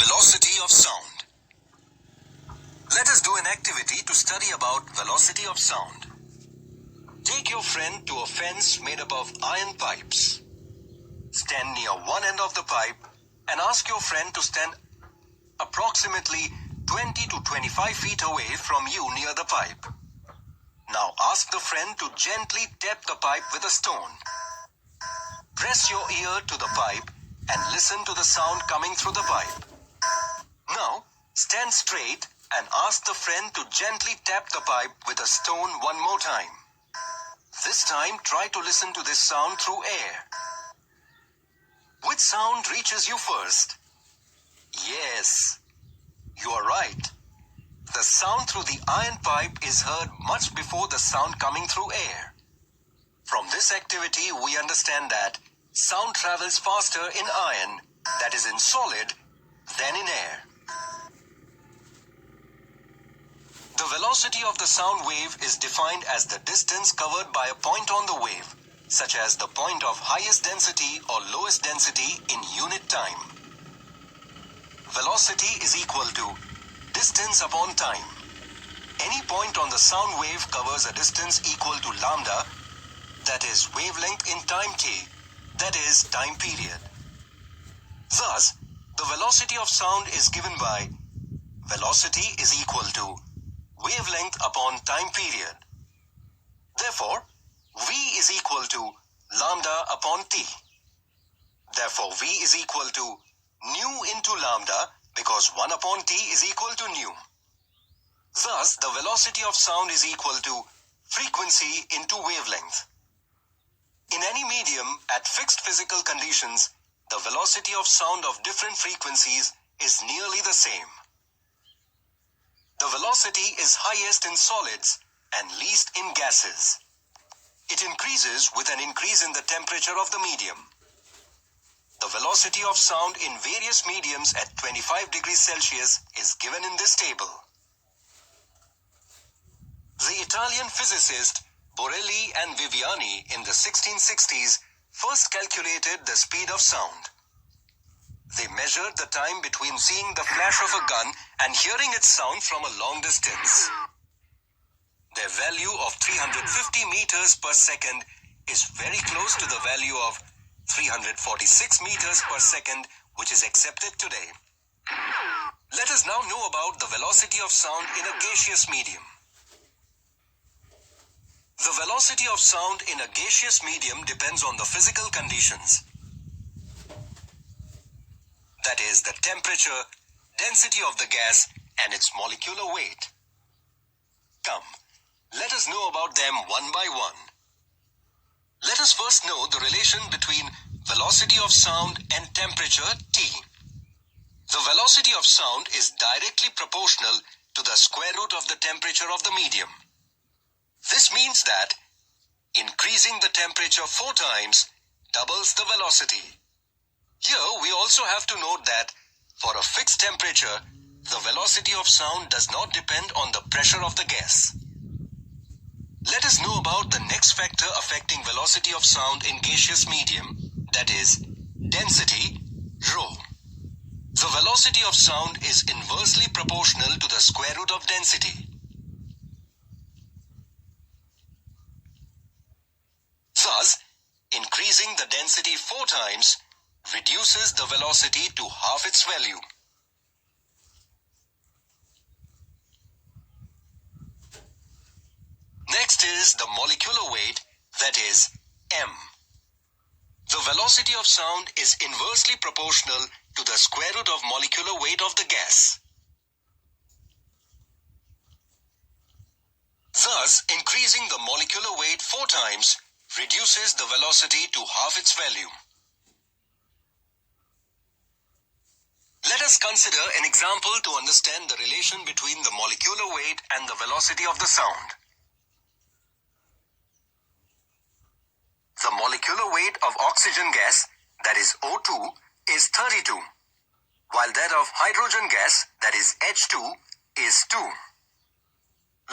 Velocity of sound. Let us do an activity to study about velocity of sound. Take your friend to a fence made up of iron pipes. Stand near one end of the pipe and ask your friend to stand approximately 20 to 25 feet away from you near the pipe. Now ask the friend to gently tap the pipe with a stone. Press your ear to the pipe and listen to the sound coming through the pipe. Now stand straight and ask the friend to gently tap the pipe with a stone one more time. This time try to listen to this sound through air. Which sound reaches you first? Yes, you are right. The sound through the iron pipe is heard much before the sound coming through air. From this activity, we understand that sound travels faster in iron, that is in solid, than in air. The velocity of the sound wave is defined as the distance covered by a point on the wave, such as the point of highest density or lowest density in unit time. Velocity is equal to distance upon time. Any point on the sound wave covers a distance equal to lambda, that is wavelength in time t, that is time period. Thus, the velocity of sound is given by velocity is equal to wavelength upon time period. Therefore, v is equal to lambda upon t. Therefore, v is equal to nu into lambda because 1 upon t is equal to nu. Thus, the velocity of sound is equal to frequency into wavelength. In any medium, at fixed physical conditions, the velocity of sound of different frequencies is nearly the same. The velocity is highest in solids and least in gases. It increases with an increase in the temperature of the medium. The velocity of sound in various mediums at 25 degrees Celsius is given in this table. The Italian physicist Borelli and Viviani in the 1660s first calculated the speed of sound. They measured the time between seeing the flash of a gun and hearing its sound from a long distance. Their value of 350 meters per second is very close to the value of 346 meters per second, which is accepted today. Let us now know about the velocity of sound in a gaseous medium. The velocity of sound in a gaseous medium depends on the physical conditions. That is, the temperature, density of the gas, and its molecular weight. Come, let us know about them one by one. Let us first know the relation between velocity of sound and temperature T. The velocity of sound is directly proportional to the square root of the temperature of the medium. This means that increasing the temperature 4 times doubles the velocity. Here we also have to note that for a fixed temperature, the velocity of sound does not depend on the pressure of the gas. Let us know about the next factor affecting velocity of sound in gaseous medium, that is, density, rho. The velocity of sound is inversely proportional to the square root of density. Thus, increasing the density 4 times reduces the velocity to half its value. Next is the molecular weight, that is, m. The velocity of sound is inversely proportional to the square root of molecular weight of the gas. Thus, increasing the molecular weight 4 times reduces the velocity to half its value. Let us consider an example to understand the relation between the molecular weight and the velocity of the sound. The molecular weight of oxygen gas, that is O2, is 32, while that of hydrogen gas, that is H2, is 2.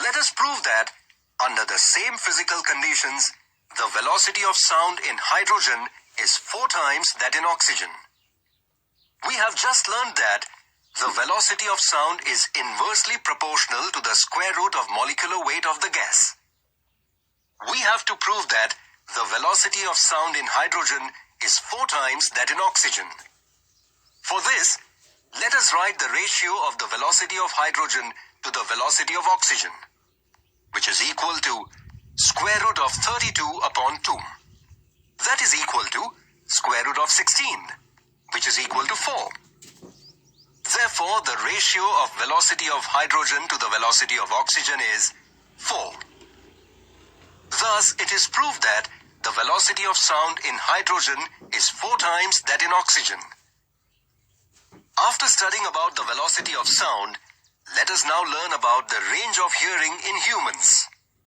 Let us prove that, under the same physical conditions, the velocity of sound in hydrogen is 4 times that in oxygen. We have just learned that the velocity of sound is inversely proportional to the square root of molecular weight of the gas. We have to prove that the velocity of sound in hydrogen is 4 times that in oxygen. For this, let us write the ratio of the velocity of hydrogen to the velocity of oxygen, which is equal to square root of 32 upon 2. That is equal to square root of 16, which is equal to 4. Therefore, the ratio of velocity of hydrogen to the velocity of oxygen is 4. Thus, it is proved that the velocity of sound in hydrogen is 4 times that in oxygen. After studying about the velocity of sound, let us now learn about the range of hearing in humans.